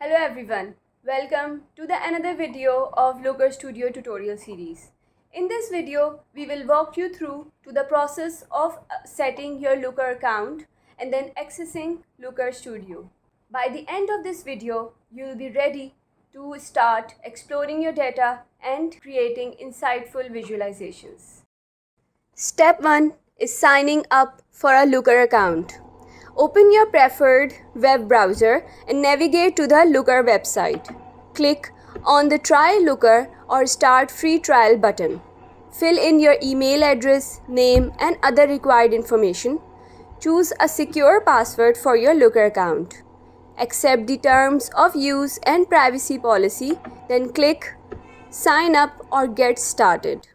Hello everyone, welcome to the another video of Looker Studio tutorial series. In this video, we will walk you through to the process of setting your Looker account and then accessing Looker Studio. By the end of this video, you will be ready to start exploring your data and creating insightful visualizations. Step 1 is signing up for a Looker account. Open your preferred web browser and navigate to the Looker website. Click on the Try Looker or Start Free Trial button. Fill in your email address, name, and other required information. Choose a secure password for your Looker account. Accept the terms of use and privacy policy, then click Sign up or Get Started.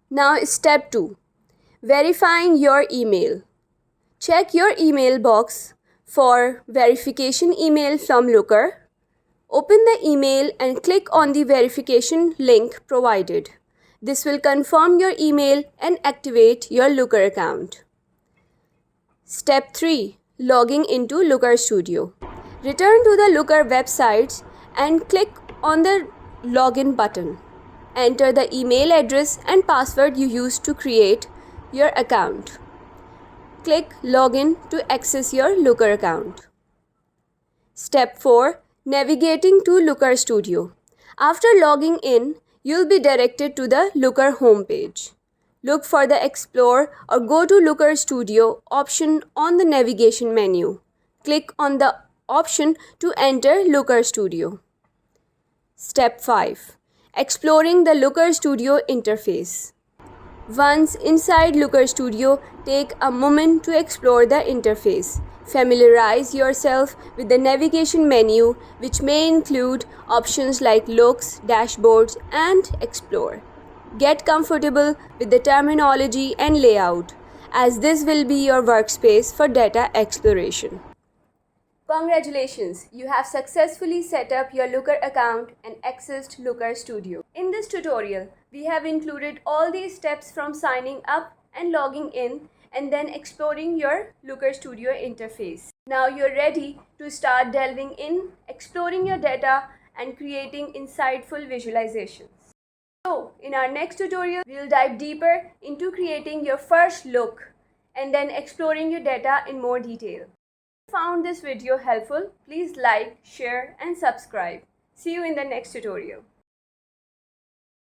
Now step 2. Verifying your email. Check your email box for verification email from Looker. Open the email and click on the verification link provided. This will confirm your email and activate your Looker account. Step 3. Logging into Looker Studio. Return to the Looker website and click on the Login button. Enter the email address and password you used to create your account. Click Login to access your Looker account. Step 4. Navigating to Looker Studio. After logging in, you'll be directed to the Looker homepage. Look for the Explore or Go to Looker Studio option on the navigation menu. Click on the option to enter Looker Studio. Step 5. Exploring the Looker Studio interface. Once inside Looker Studio, take a moment to explore the interface. Familiarize yourself with the navigation menu, which may include options like Looks, Dashboards, and Explore. Get comfortable with the terminology and layout, as this will be your workspace for data exploration. Congratulations, you have successfully set up your Looker account and accessed Looker Studio. In this tutorial, we have included all these steps from signing up and logging in and then exploring your Looker Studio interface. Now you're ready to start delving in, exploring your data and creating insightful visualizations. So, in our next tutorial, we'll dive deeper into creating your first look and then exploring your data in more detail. If you found this video helpful, please like, share and subscribe. See you in the next tutorial.